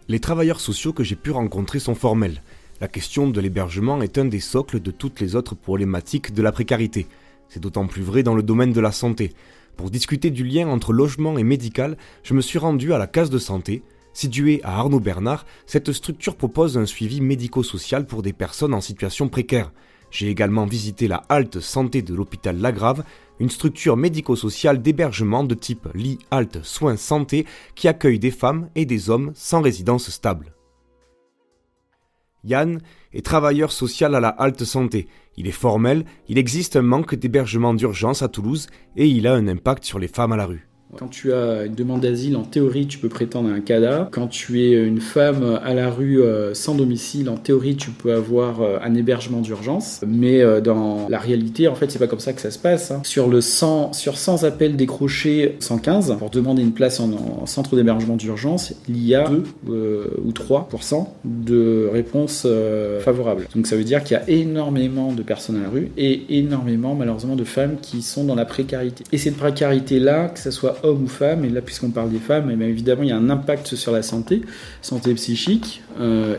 Les travailleurs sociaux que j'ai pu rencontrer sont formels. La question de l'hébergement est un des socles de toutes les autres problématiques de la précarité. C'est d'autant plus vrai dans le domaine de la santé. Pour discuter du lien entre logement et médical, je me suis rendu à la case de santé. Située à Arnaud-Bernard, cette structure propose un suivi médico-social pour des personnes en situation précaire. J'ai également visité la halte santé de l'hôpital Lagrave, une structure médico-sociale d'hébergement de type lit halte soins santé qui accueille des femmes et des hommes sans résidence stable. Yann est travailleur social à la halte santé. Il est formel, il existe un manque d'hébergement d'urgence à Toulouse et il a un impact sur les femmes à la rue. Quand tu as une demande d'asile, en théorie, tu peux prétendre à un CADA. Quand tu es une femme à la rue sans domicile, en théorie, tu peux avoir un hébergement d'urgence. Mais dans la réalité, en fait, c'est pas comme ça que ça se passe. Sur 100 appels décrochés, 115, pour demander une place en centre d'hébergement d'urgence, il y a 2 ou 3% de réponses favorables. Donc ça veut dire qu'il y a énormément de personnes à la rue et énormément, malheureusement, de femmes qui sont dans la précarité. Et cette précarité-là, que ce soit homme ou femme, et là puisqu'on parle des femmes, et bien évidemment il y a un impact sur la santé psychique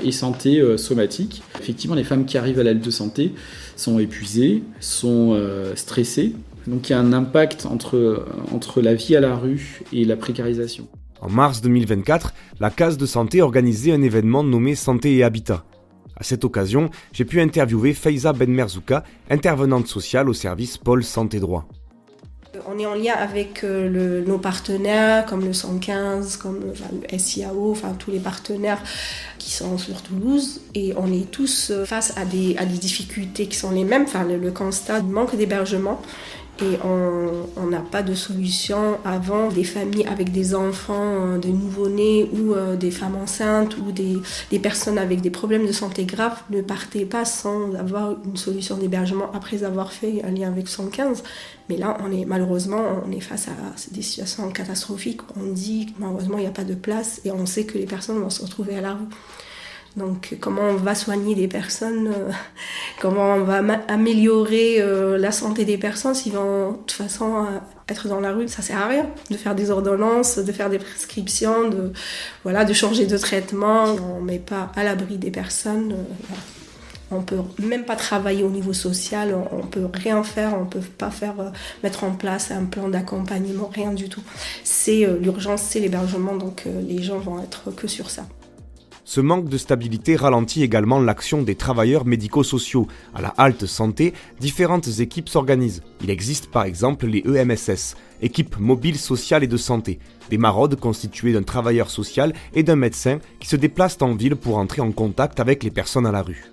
et santé somatique. Effectivement, les femmes qui arrivent à l'aile de santé sont épuisées, sont stressées, donc il y a un impact entre la vie à la rue et la précarisation. En mars 2024, la case de santé organisait un événement nommé Santé et Habitat. À cette occasion, j'ai pu interviewer Faiza Benmerzouka, intervenante sociale au service Pôle Santé Droit. On est en lien avec nos partenaires comme le 115, comme le SIAO, tous les partenaires qui sont sur Toulouse, et on est tous face à des difficultés qui sont les mêmes, le constat du manque d'hébergement. Et on n'a pas de solution avant. Des familles avec des enfants, des nouveau-nés ou des femmes enceintes ou des personnes avec des problèmes de santé graves ne partaient pas sans avoir une solution d'hébergement après avoir fait un lien avec 115. Mais là, malheureusement, on est face à des situations catastrophiques. On dit que malheureusement, il n'y a pas de place et on sait que les personnes vont se retrouver à la rue. Donc comment on va soigner des personnes, comment on va améliorer la santé des personnes s'ils vont de toute façon être dans la rue, ça sert à rien de faire des ordonnances, de faire des prescriptions, de changer de traitement. On ne met pas à l'abri des personnes. On peut même pas travailler au niveau social, on peut rien faire, on peut pas mettre en place un plan d'accompagnement, rien du tout. C'est l'urgence, c'est l'hébergement, donc les gens vont être que sur ça. Ce manque de stabilité ralentit également l'action des travailleurs médico-sociaux. À la halte santé, différentes équipes s'organisent. Il existe par exemple les EMSS, équipes mobiles sociales et de santé, des maraudes constituées d'un travailleur social et d'un médecin qui se déplacent en ville pour entrer en contact avec les personnes à la rue.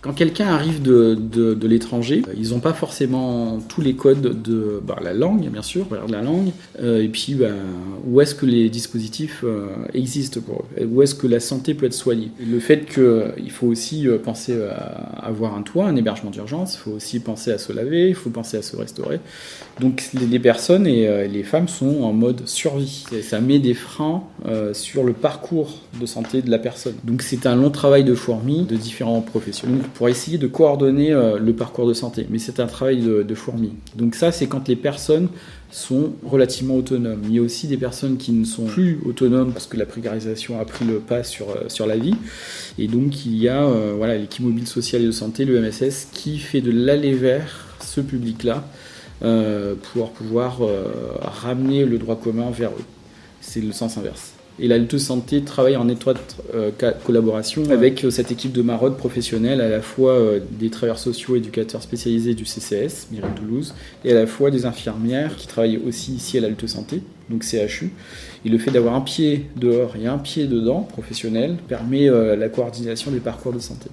Quand quelqu'un arrive de l'étranger, ils n'ont pas forcément tous les codes de la langue, bien sûr, de la langue, et puis où est-ce que les dispositifs existent pour eux, où est-ce que la santé peut être soignée. Et le fait qu'il faut aussi penser à avoir un toit, un hébergement d'urgence, il faut aussi penser à se laver, il faut penser à se restaurer. Donc les personnes et les femmes sont en mode survie. Et ça met des freins sur le parcours de santé de la personne. Donc c'est un long travail de fourmi de différents professionnels pour essayer de coordonner le parcours de santé. Mais c'est un travail de fourmi. Donc ça, c'est quand les personnes sont relativement autonomes. Il y a aussi des personnes qui ne sont plus autonomes parce que la précarisation a pris le pas sur la vie. Et donc il y a l'équipe mobile sociale et de santé, le MSS, qui fait de l'aller vers ce public-là pour pouvoir ramener le droit commun vers eux. C'est le sens inverse. Et la lutte santé travaille en étroite collaboration avec cette équipe de maraudes professionnelles, à la fois des travailleurs sociaux, éducateurs spécialisés du CCS, Mairie de Toulouse, et à la fois des infirmières qui travaillent aussi ici à la lutte santé, donc CHU. Et le fait d'avoir un pied dehors et un pied dedans, professionnel, permet la coordination des parcours de santé.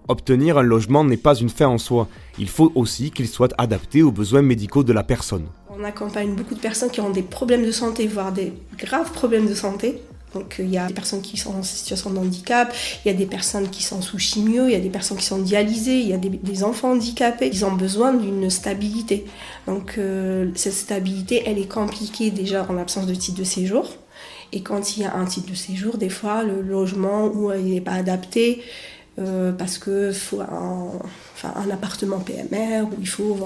Obtenir un logement n'est pas une fin en soi. Il faut aussi qu'il soit adapté aux besoins médicaux de la personne. On accompagne beaucoup de personnes qui ont des problèmes de santé, voire des graves problèmes de santé. Donc il y a des personnes qui sont en situation de handicap, il y a des personnes qui sont sous chimio, il y a des personnes qui sont dialysées, il y a des enfants handicapés. Ils ont besoin d'une stabilité. Donc cette stabilité, elle est compliquée déjà en l'absence de titre de séjour. Et quand il y a un titre de séjour, des fois le logement où il n'est pas adapté, parce que faut un appartement PMR, où il faut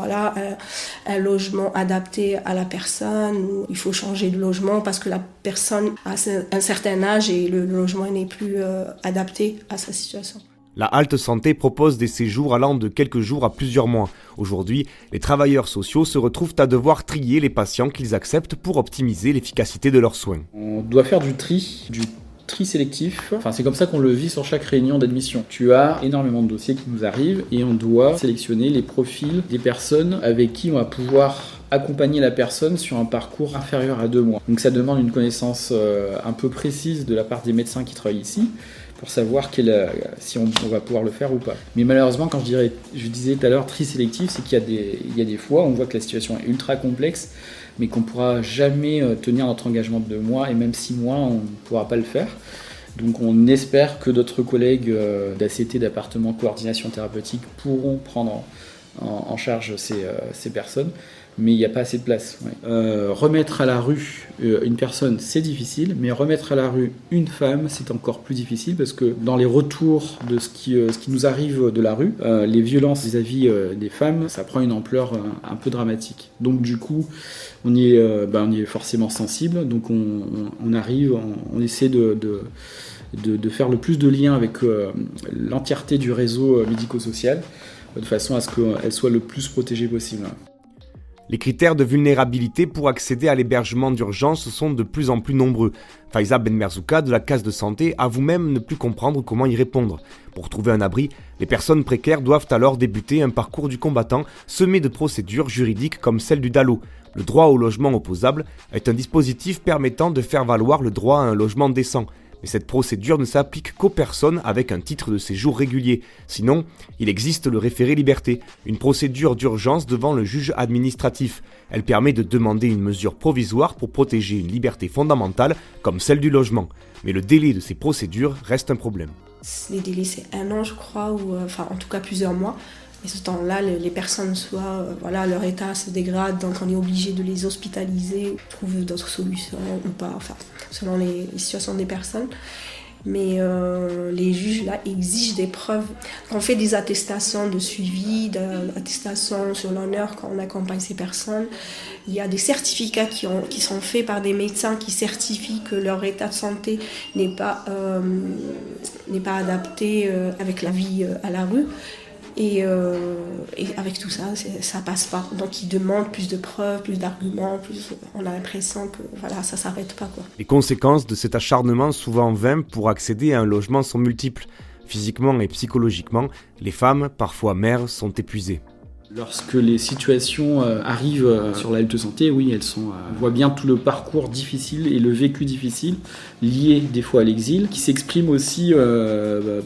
un logement adapté à la personne, où il faut changer de logement parce que la personne a un certain âge et le logement n'est plus adapté à sa situation. La halte santé propose des séjours allant de quelques jours à plusieurs mois. Aujourd'hui, les travailleurs sociaux se retrouvent à devoir trier les patients qu'ils acceptent pour optimiser l'efficacité de leurs soins. On doit faire du tri sélectif. C'est comme ça qu'on le vit sur chaque réunion d'admission. Tu as énormément de dossiers qui nous arrivent et on doit sélectionner les profils des personnes avec qui on va pouvoir accompagner la personne sur un parcours inférieur à 2 mois. Donc ça demande une connaissance un peu précise de la part des médecins qui travaillent ici, pour savoir si on va pouvoir le faire ou pas. Mais malheureusement, quand je disais tout à l'heure tri sélectif, c'est qu'il y a des fois où on voit que la situation est ultra complexe, mais qu'on ne pourra jamais tenir notre engagement de 2 mois, et même 6 mois, on ne pourra pas le faire. Donc on espère que d'autres collègues d'ACT, d'appartement coordination thérapeutique, pourront prendre en charge ces personnes, mais il n'y a pas assez de place. Ouais. Remettre à la rue une personne, c'est difficile, mais remettre à la rue une femme, c'est encore plus difficile, parce que dans les retours de ce qui nous arrive de la rue, les violences vis-à-vis des femmes, ça prend une ampleur un peu dramatique. Donc du coup, on y est forcément sensible, donc on essaie de faire le plus de liens avec l'entièreté du réseau médico-social, de façon à ce qu'elle soit le plus protégée possible. Les critères de vulnérabilité pour accéder à l'hébergement d'urgence sont de plus en plus nombreux. Faiza Benmerzouka de la case de santé avoue même ne plus comprendre comment y répondre. Pour trouver un abri, les personnes précaires doivent alors débuter un parcours du combattant semé de procédures juridiques comme celle du DALO. Le droit au logement opposable est un dispositif permettant de faire valoir le droit à un logement décent. Mais cette procédure ne s'applique qu'aux personnes avec un titre de séjour régulier. Sinon, il existe le référé liberté, une procédure d'urgence devant le juge administratif. Elle permet de demander une mesure provisoire pour protéger une liberté fondamentale comme celle du logement. Mais le délai de ces procédures reste un problème. Les délais, c'est 1 an, je crois, ou en tout cas plusieurs mois. Et ce temps-là, les personnes, leur état se dégrade, donc on est obligé de les hospitaliser, trouver d'autres solutions ou pas, selon les situations des personnes. Mais les juges, là, exigent des preuves. On fait des attestations de suivi, d'attestations sur l'honneur quand on accompagne ces personnes. Il y a des certificats qui sont faits par des médecins qui certifient que leur état de santé n'est pas adapté avec la vie à la rue. Et avec tout ça, ça passe pas. Donc ils demandent plus de preuves, plus d'arguments, on a l'impression que ça s'arrête pas, quoi. Les conséquences de cet acharnement souvent vain pour accéder à un logement sont multiples. Physiquement et psychologiquement, les femmes, parfois mères, sont épuisées. Lorsque les situations arrivent sur la halte santé, oui, on voit bien tout le parcours difficile et le vécu difficile lié des fois à l'exil, qui s'exprime aussi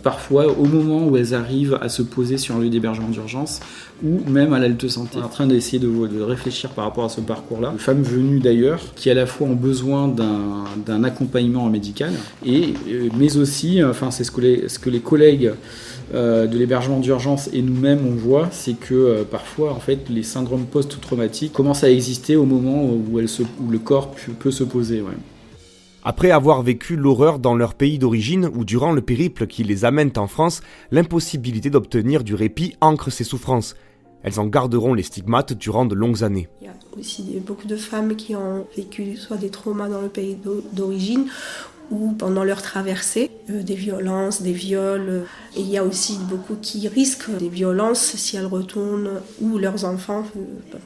parfois au moment où elles arrivent à se poser sur un lieu d'hébergement d'urgence ou même à la halte santé. On est en train d'essayer de réfléchir par rapport à ce parcours-là. Les femmes venues d'ailleurs, qui à la fois ont besoin d'un accompagnement médical, mais aussi, c'est ce que les collègues de l'hébergement d'urgence et nous-mêmes on voit, c'est que parfois en fait les syndromes post-traumatiques commencent à exister au moment où le corps peut se poser. Ouais. Après avoir vécu l'horreur dans leur pays d'origine ou durant le périple qui les amène en France, l'impossibilité d'obtenir du répit ancre ces souffrances. Elles en garderont les stigmates durant de longues années. Il y a aussi beaucoup de femmes qui ont vécu soit des traumas dans le pays d'origine ou pendant leur traversée, des violences, des viols. Et il y a aussi beaucoup qui risquent des violences si elles retournent, ou leurs enfants,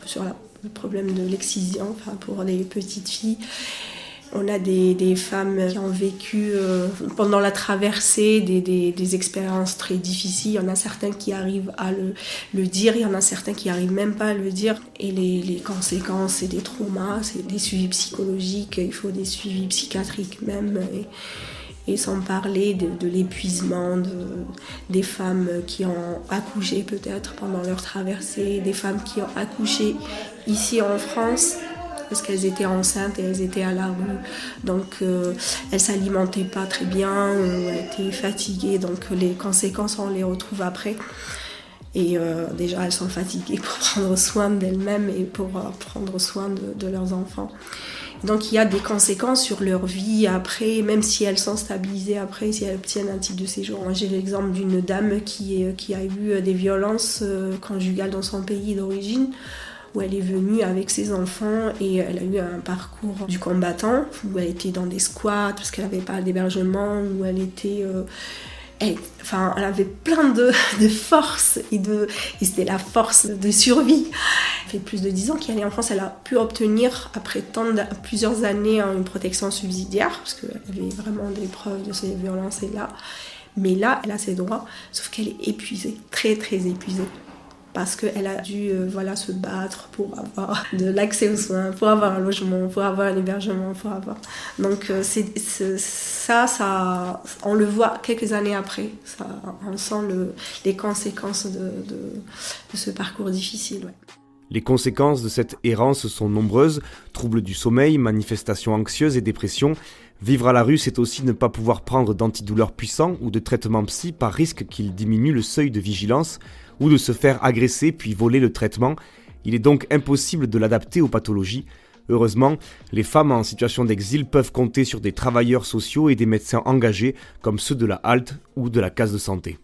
sur le problème de l'excision, pour les petites filles. On a des femmes qui ont vécu pendant la traversée des expériences très difficiles. Il y en a certains qui arrivent à le dire, il y en a certains qui n'arrivent même pas à le dire. Et les conséquences, c'est des traumas, c'est des suivis psychologiques, il faut des suivis psychiatriques même. Et sans parler de l'épuisement des femmes qui ont accouché peut-être pendant leur traversée, des femmes qui ont accouché ici en France, parce qu'elles étaient enceintes et elles étaient à la rue, donc elles s'alimentaient pas très bien, ou elles étaient fatiguées, donc les conséquences on les retrouve après. Et déjà, elles sont fatiguées pour prendre soin d'elles-mêmes et pour prendre soin de leurs enfants. Donc il y a des conséquences sur leur vie après, même si elles sont stabilisées après, si elles obtiennent un titre de séjour. Moi, j'ai l'exemple d'une dame qui a eu des violences conjugales dans son pays d'origine, où elle est venue avec ses enfants et elle a eu un parcours du combattant, où elle était dans des squats parce qu'elle n'avait pas d'hébergement, où elle était... elle avait plein de force et c'était la force de survie. Ça fait plus de 10 ans qu'elle est en France. Elle a pu obtenir, après plusieurs années, une protection subsidiaire, parce qu'elle avait vraiment des preuves de ces violences là. Mais là, elle a ses droits, sauf qu'elle est épuisée, très très épuisée. Parce qu'elle a dû se battre pour avoir de l'accès aux soins, pour avoir un logement, pour avoir un hébergement, pour avoir... Donc ça, on le voit quelques années après. Ça, on sent les conséquences de ce parcours difficile. Ouais. Les conséquences de cette errance sont nombreuses, troubles du sommeil, manifestations anxieuses et dépression. Vivre à la rue, c'est aussi ne pas pouvoir prendre d'antidouleurs puissants ou de traitements psy par risque qu'ils diminuent le seuil de vigilance ou de se faire agresser puis voler le traitement. Il est donc impossible de l'adapter aux pathologies. Heureusement, les femmes en situation d'exil peuvent compter sur des travailleurs sociaux et des médecins engagés comme ceux de la halte ou de la case de santé.